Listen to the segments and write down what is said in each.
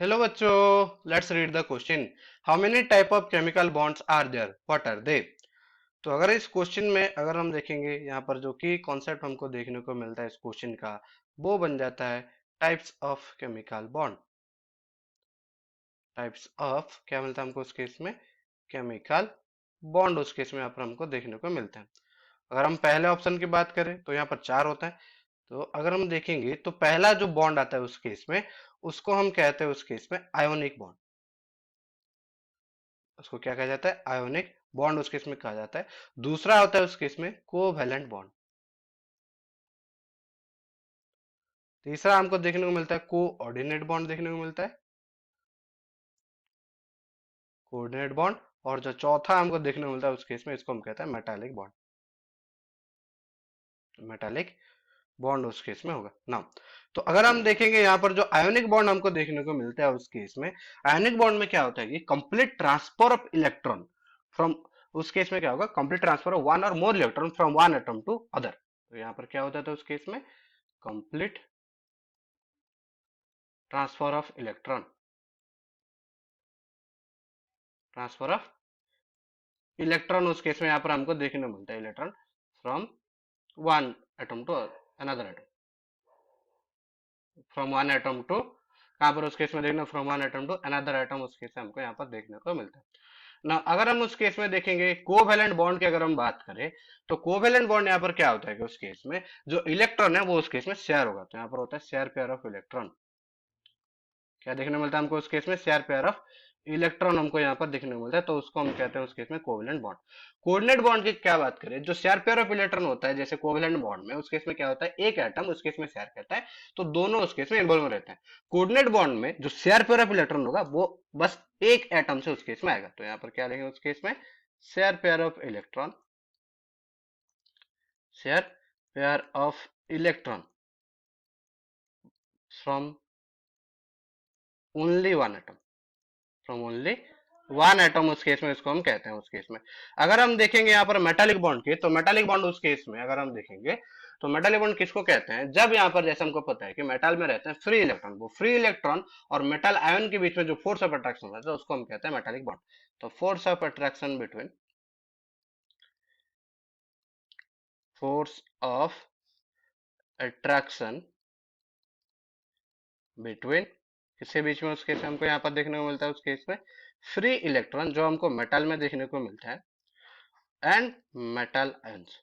Hello बच्चों, let's read the question. How many type of chemical bonds are there, what are they. तो अगर इस question में अगर हम देखेंगे यहाँ पर जो कि कॉन्सेप्ट हमको देखने को मिलता है इस क्वेश्चन का, वो बन जाता है types of chemical bond. Types of क्या मिलता है हमको उस केस में? केमिकल बॉन्ड उस केस में यहाँ पर हमको देखने को मिलता है। अगर हम पहले ऑप्शन की बात करें तो यहाँ पर चार होता है। तो अगर हम देखेंगे तो पहला जो बॉन्ड आता है उस केस में, उसको हम कहते हैं उस केस में आयोनिक बॉन्ड। उसको क्या कहा जाता है? आयोनिक बॉन्ड उस केस में कहा जाता है। दूसरा होता है उस केस में कोवैलेंट बॉन्ड। तीसरा हमको देखने को मिलता है कोऑर्डिनेट बॉन्ड देखने को मिलता है, कोऑर्डिनेट बॉन्ड। और जो चौथा हमको देखने को मिलता है उस केस में, इसको हम कहते हैं मेटालिक बॉन्ड। मेटालिक बॉन्ड उस केस में होगा ना। तो अगर हम देखेंगे यहाँ पर जो आयोनिक बॉन्ड हमको देखने को मिलता है उस केस में, आयोनिक बॉन्ड में क्या होता है कि complete transfer of electron from, उस केस में क्या होगा? Complete transfer of one or more electron from one atom to other. तो यहाँ पर क्या होता था उस केस में? Complete transfer of electron, transfer of electron उस केस में यहाँ पर हमको देखने को मिलता है, electron from one atom to another atom, from one atom to, कहां पर उस केस में देखना? From one atom to another atom, उस केस में हमको यहाँ पर देखने को मिलता है ना। अगर हम उस केस में देखेंगे कोवैलेंट बॉन्ड की अगर हम बात करें, तो कोवैलेंट बॉन्ड यहाँ पर क्या होता है कि उस केस में जो इलेक्ट्रॉन है वो उस केस में शेयर होगा। तो यहाँ पर होता है शेयर पेयर ऑफ इलेक्ट्रॉन। क्या देखने को मिलता है हमको उस केस में? शेयर पेयर ऑफ इलेक्ट्रॉन हमको यहाँ पर देखने को मिलता है। तो उसको हम कहते हैं उस केस में कोवैलेंट बॉन्ड। कोऑर्डिनेट बॉन्ड की क्या बात करें, जो शेयर पेयर ऑफ इलेक्ट्रॉन होता है जैसे कोवैलेंट बॉन्ड में, उस केस में क्या होता है? एक एटम उस केस में शेयर करता है, तो दोनों उस केस में इन्वॉल्व रहते हैं। कोऑर्डिनेट बॉन्ड में जो शेयर पेयर ऑफ इलेक्ट्रॉन होगा वो बस एक एटम से उस केस में आएगा। तो यहाँ पर क्या लिखेंगे उस केस में? Share pair of electron, share pair of electron from only one atom, from only one atom, उस केस में इसको हम कहते हैं उस केस में। अगर हम देखेंगे यहाँ पर मेटालिक बॉन्ड के, तो मेटालिक बॉन्ड उस केस में अगर हम देखेंगे तो मेटालिक बॉन्ड किसको कहते हैं? जब यहाँ पर जैसे हमको पता है कि मेटल में रहते हैं फ्री इलेक्ट्रॉन, वो फ्री इलेक्ट्रॉन और मेटल आयन के बीच में जो फोर्स ऑफ अट्रैक्शन होता है उसको हम कहते हैं मेटालिक बॉन्ड। तो force of attraction between, force of attraction between, किसके बीच में? उस केस में हमको यहाँ पर देखने को मिलता है उस केस में फ्री इलेक्ट्रॉन, जो हमको मेटल में देखने को मिलता है, and metal ions,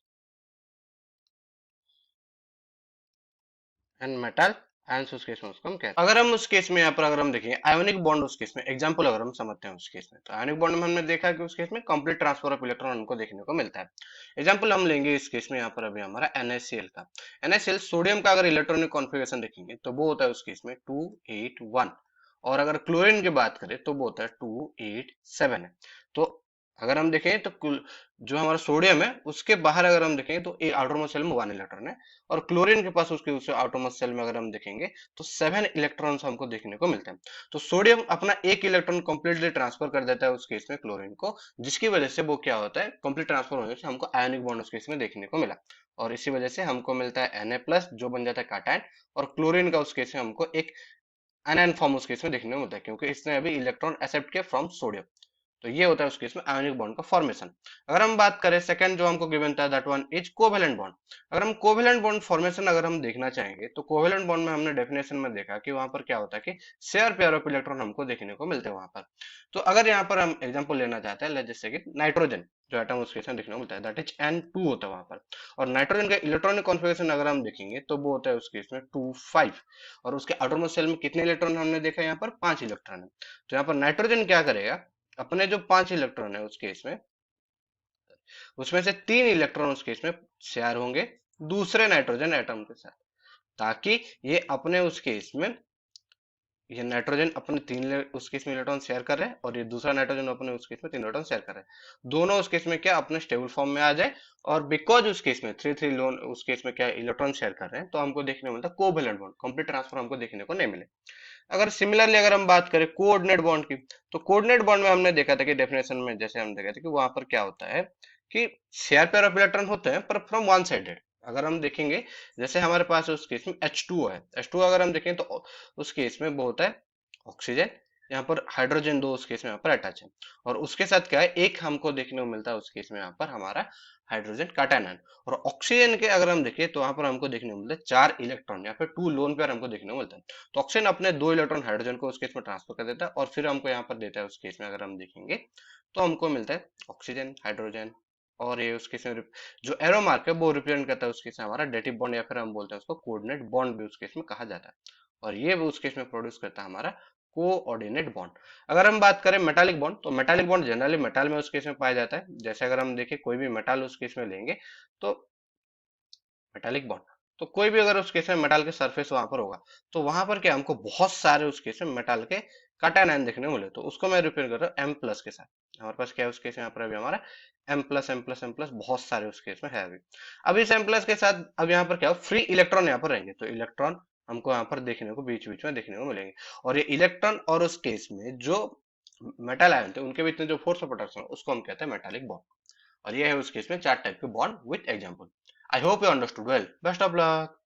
and metal ions उस केस में उसको हम कहते हैं। अगर हम उस केस में यहाँ पर अगर हम देखेंगे आयोनिक बॉन्ड उस केस में एग्जांपल अगर हम समझते हैं उस केस में, तो आयोनिक बॉन्ड में हमने देखा कि उस केस में कंप्लीट ट्रांसफर ऑफ इलेक्ट्रॉन हमको देखने को मिलता है। एग्जांपल हम लेंगे इस केस में यहाँ पर अभी हमारा NaCl का। NaCl सोडियम का अगर इलेक्ट्रॉनिक कॉन्फ़िगरेशन देखेंगे तो वो होता है उस केस में 281, और अगर क्लोरीन की बात करें तो वो होता है 287 है। तो अगर हम देखें तो जो हमारा सोडियम है उसके बाहर अगर हम देखें तो एक आउटरमोस्ट शेल में 1 इलेक्ट्रॉन है, और क्लोरीन के पास उसके उस आउटरमोस्ट शेल में अगर हम देखेंगे तो 7 इलेक्ट्रॉन्स हमको देखने को मिलते हैं। तो सोडियम अपना एक इलेक्ट्रॉन कंप्लीटली ट्रांसफर कर देता है उस केस में क्लोरीन को, जिसकी वजह से वो क्या होता है? कंप्लीट ट्रांसफर होने से हमको आयनिक बॉन्ड उस केस में देखने को मिला, और इसी वजह से हमको मिलता है Na+ जो बन जाता है कैटायन, और क्लोरीन का उस केस में हमको एक एनायन फॉर्म उस केस में देखने को मिलता है, क्योंकि इसने अभी इलेक्ट्रॉन एक्सेप्ट किया फ्रॉम सोडियम। तो ये होता है उस केस में आयोनिक बॉन्ड का फॉर्मेशन। अगर हम बात करें सेकंड जो हमको गिवन था, that one is covalent bond. अगर हम कोवेलेंट बॉन्ड फॉर्मेशन अगर हम देखना चाहेंगे तो कोवेलेंट बॉन्ड में हमने डेफिनेशन में देखा कि वहां पर क्या होता है कि शेयर पेयर ऑफ इलेक्ट्रॉन हमको देखने को मिलते हैं वहां पर। तो अगर यहाँ पर हम एग्जांपल लेना चाहते हैं, जैसे कि नाइट्रोजन जो एटम उस केस में देखने को मिलता है, दैट इज N2 होता है वहां पर। और नाइट्रोजन का इलेक्ट्रॉनिक कॉन्फ़िगरेशन अगर हम देखेंगे तो वो होता है उस केस में 2,5, और उसके आउटरमोस्ट शेल में कितने इलेक्ट्रॉन हमने देखा? यहाँ पर 5 इलेक्ट्रॉन है। तो यहाँ पर नाइट्रोजन क्या करेगा? अपने जो 5 इलेक्ट्रॉन है उस केस में, उसमें से 3 इलेक्ट्रॉन उस केस में शेयर होंगे दूसरे नाइट्रोजन एटम के साथ, ताकि ये अपने उस केस में, ये नाइट्रोजन अपने उस केस में इलेक्ट्रॉन शेयर कर रहे हैं, और ये दूसरा नाइट्रोजन अपने उस केस में 3 इलेक्ट्रॉन शेयर कर रहे हैं। दोनों उस केस में क्या अपने स्टेबल फॉर्म में आ जाए, और बिकॉज उस केस में 3 3 लोन उस केस में क्या इलेक्ट्रॉन शेयर कर रहे हैं, तो हमको देखने को मिलता है कोवेलेंट बॉन्ड, कंप्लीट ट्रांसफर हमको देखने को नहीं मिले। अगर सिमिलरली अगर हम बात करें कोऑर्डिनेट बॉन्ड की, तो कोऑर्डिनेट बॉन्ड में हमने देखा था कि डेफिनेशन में जैसे हम देखा था कि वहां पर क्या होता है कि शेयर पेयर ऑफ इलेक्ट्रॉन होते हैं पर फ्रॉम वन साइडेड। अगर हम देखेंगे जैसे हमारे पास उस केस में H2 है, H2 अगर हम देखें तो उस केस में वो होता है ऑक्सीजन, यहाँ पर हाइड्रोजन दो उस केस में यहाँ पर अटैच है, और उसके साथ क्या है, एक हमको देखने को मिलता है उस केस में यहाँ पर हमारा हाइड्रोजन काटायन आयन। और ऑक्सीजन के अगर हम देखें तो यहाँ पर हमको देखने को मिलता है 4 इलेक्ट्रॉन, या फिर 2 लोन पेयर हमको देखने को मिलता है। तो ऑक्सीजन अपने 2 इलेक्ट्रॉन हाइड्रोजन को उस केस में ट्रांसफर कर देता है, और फिर हमको यहाँ पर देता है उस केस में अगर हम देखेंगे तो हमको मिलता है ऑक्सीजन, हाइड्रोजन, और ये उसके से जो एरो मार्क है वो रिप्रेजेंट करता है उसके से हमारा डेटिव बॉन्ड, या फिर हम बोलते हैं उसको कोऑर्डिनेट बॉन्ड भी उस केस में कहा जाता है। और ये भी उस केस में प्रोड्यूस करता है हमारा कोऑर्डिनेट बॉन्ड। अगर हम बात करें मेटालिक बॉन्ड, तो मेटालिक बॉन्ड जनरली मेटल में उस केस में पाया जाता है। जैसे अगर हम देखें कोई भी मेटल उस केस में लेंगे तो मेटालिक बॉन्ड, तो कोई भी अगर उस केस में मेटल के सरफेस वहां पर होगा तो वहां पर क्या हमको बहुत सारे उस केस में मेटल के कैटायन आयन देखने को मिले, तो उसको मैं रिप्रेजेंट कर रहा हूँ एम प्लस के साथ। हमारे पास क्या है उस केस में यहाँ पर अभी हमारा M plus M plus M plus बहुत सारे उस केस में है अभी। अब इस एम प्लस के साथ अब यहाँ पर क्या फ्री इलेक्ट्रॉन यहाँ पर रहेंगे, तो इलेक्ट्रॉन हमको यहाँ पर देखने को बीच बीच में देखने को मिलेंगे, और ये इलेक्ट्रॉन और उस केस में जो मेटल आयन थे उनके बीच में जो फोर्स ऑफ अट्रैक्शन उसको हम कहते हैं मेटालिक बॉन्ड। और ये है उस केस में 4 टाइप के bond with example. I hope you understood well, best of luck.